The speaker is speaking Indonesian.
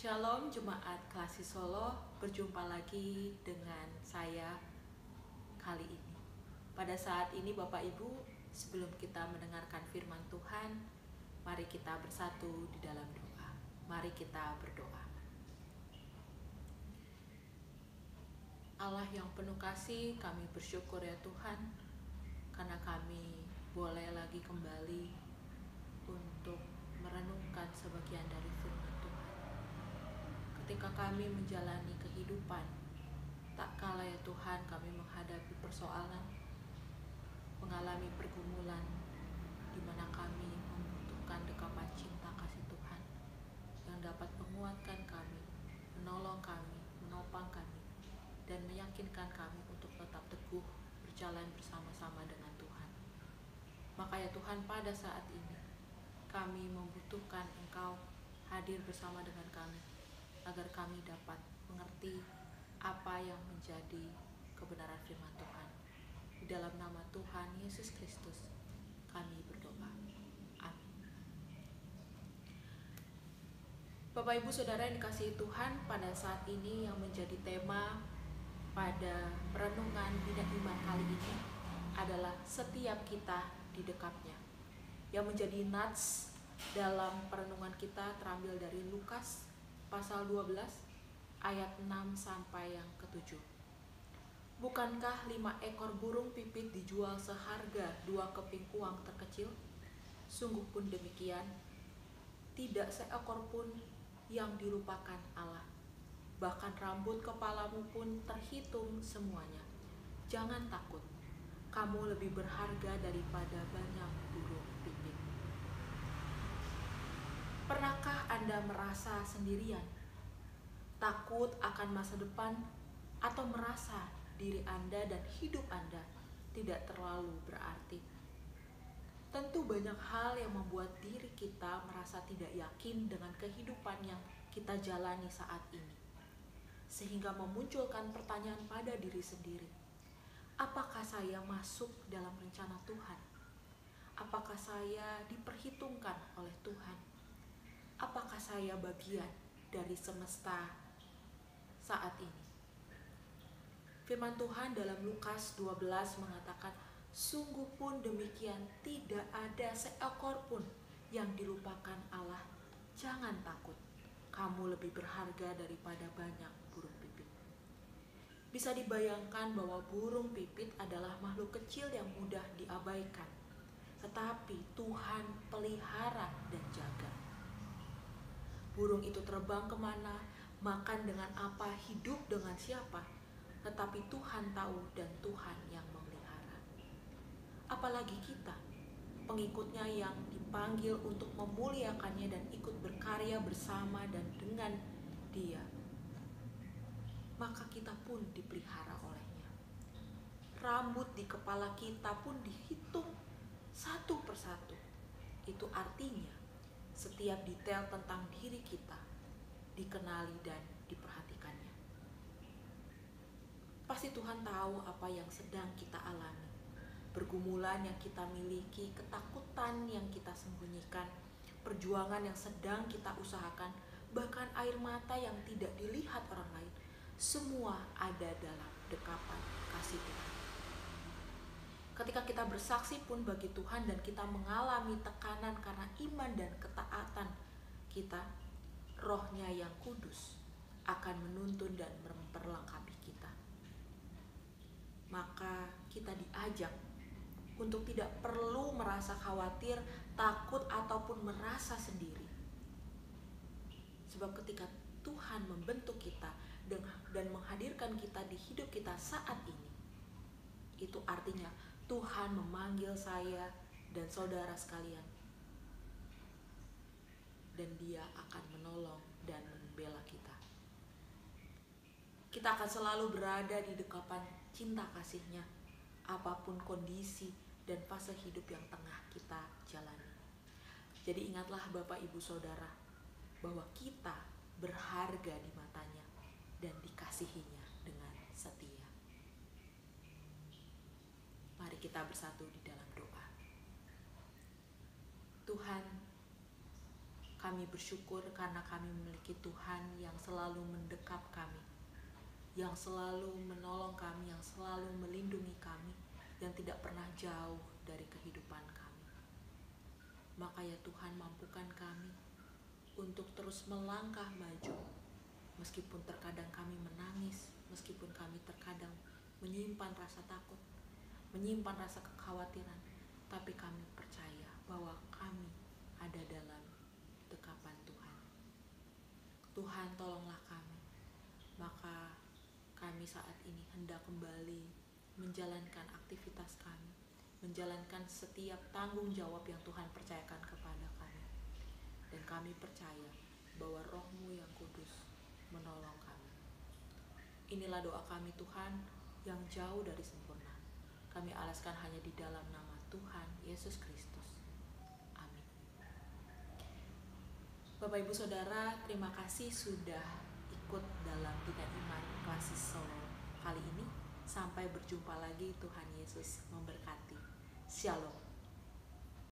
Shalom Jemaat Klasi Solo, berjumpa lagi dengan saya kali ini. Pada saat ini Bapak Ibu, sebelum kita mendengarkan firman Tuhan, mari kita bersatu di dalam doa. Mari kita berdoa. Allah yang penuh kasih, kami bersyukur ya Tuhan, karena kami boleh lagi kembali untuk merenungkan sebagian dari firman Tuhan. Ketika kami menjalani kehidupan, tak kalah ya Tuhan kami menghadapi persoalan, mengalami pergumulan, di mana kami membutuhkan dekapan cinta kasih Tuhan yang dapat menguatkan kami, menolong kami, menopang kami, dan meyakinkan kami untuk tetap teguh berjalan bersama-sama dengan Tuhan. Maka ya Tuhan, pada saat ini kami membutuhkan Engkau hadir bersama dengan kami, agar kami dapat mengerti apa yang menjadi kebenaran firman Tuhan. Di dalam nama Tuhan Yesus Kristus kami berdoa. Amin. Bapak Ibu Saudara yang dikasihi Tuhan, pada saat ini yang menjadi tema pada perenungan Bina Iman kali ini adalah setiap kita di dekatnya. Yang menjadi nats dalam perenungan kita terambil dari Lukas pasal 12 ayat 6 sampai yang ke-7. Bukankah 5 ekor burung pipit dijual seharga 2 keping uang terkecil? Sungguh pun demikian, tidak seekor pun yang dilupakan Allah. Bahkan rambut kepalamu pun terhitung semuanya. Jangan takut, kamu lebih berharga daripada banyak burung pipit. Pernahkah Anda merasa sendirian, takut akan masa depan, atau merasa diri Anda dan hidup Anda tidak terlalu berarti? Tentu banyak hal yang membuat diri kita merasa tidak yakin dengan kehidupan yang kita jalani saat ini, sehingga memunculkan pertanyaan pada diri sendiri. Apakah saya masuk dalam rencana Tuhan? Apakah saya diperhitungkan oleh Tuhan? Apakah saya bagian dari semesta saat ini? Firman Tuhan dalam Lukas 12 mengatakan, sungguh pun demikian, tidak ada seekor pun yang dilupakan Allah. Jangan takut, kamu lebih berharga daripada banyak burung pipit. Bisa dibayangkan bahwa burung pipit adalah makhluk kecil yang mudah diabaikan, tetapi Tuhan pelihara dan jaga. Burung itu terbang kemana, makan dengan apa, hidup dengan siapa, tetapi Tuhan tahu dan Tuhan yang memelihara. Apalagi kita, pengikutnya yang dipanggil untuk memuliakannya dan ikut berkarya bersama dan dengan Dia, maka kita pun dipelihara olehnya. Rambut di kepala kita pun dihitung satu persatu. Itu artinya setiap detail tentang diri kita dikenali dan diperhatikannya. Pasti Tuhan tahu apa yang sedang kita alami, pergumulan yang kita miliki, ketakutan yang kita sembunyikan, perjuangan yang sedang kita usahakan, bahkan air mata yang tidak dilihat orang lain. Semua ada dalam dekapan kasih Tuhan. Ketika kita bersaksi pun bagi Tuhan dan kita mengalami tekanan karena iman dan ketaatan kita, Roh-Nya yang kudus akan menuntun dan memperlengkapi kita. Maka kita diajak untuk tidak perlu merasa khawatir, takut, ataupun merasa sendiri. Sebab ketika Tuhan membentuk kita dan menghadirkan kita di hidup kita saat ini, itu artinya Tuhan memanggil saya dan saudara sekalian, dan Dia akan menolong dan membela kita. Kita akan selalu berada di dekapan cinta kasih-Nya, apapun kondisi dan fase hidup yang tengah kita jalani. Jadi ingatlah Bapak Ibu Saudara, bahwa kita berharga di matanya dan dikasihinya dengan setia. Mari kita bersatu di dalam doa. Tuhan, Kami bersyukur karena kami memiliki Tuhan yang selalu mendekap kami, yang selalu menolong kami, yang selalu melindungi kami, yang tidak pernah jauh dari kehidupan kami. Maka ya Tuhan, mampukan kami untuk terus melangkah maju, meskipun terkadang kami menangis, meskipun kami terkadang menyimpan rasa takut, menyimpan rasa kekhawatiran, tapi kami percaya bahwa kami ada dalam dekapan Tuhan. Tuhan, tolonglah kami. Maka kami saat ini hendak kembali menjalankan aktivitas kami, menjalankan setiap tanggung jawab yang Tuhan percayakan kepada kami. Dan kami percaya bahwa Roh-Mu yang kudus menolong kami. Inilah doa kami Tuhan yang jauh dari sempurna. Kami alaskan hanya di dalam nama Tuhan Yesus Kristus. Amin. Bapak Ibu Saudara, terima kasih sudah ikut dalam Bina Iman Klasis Solo kali ini. Sampai berjumpa lagi, Tuhan Yesus memberkati. Shalom.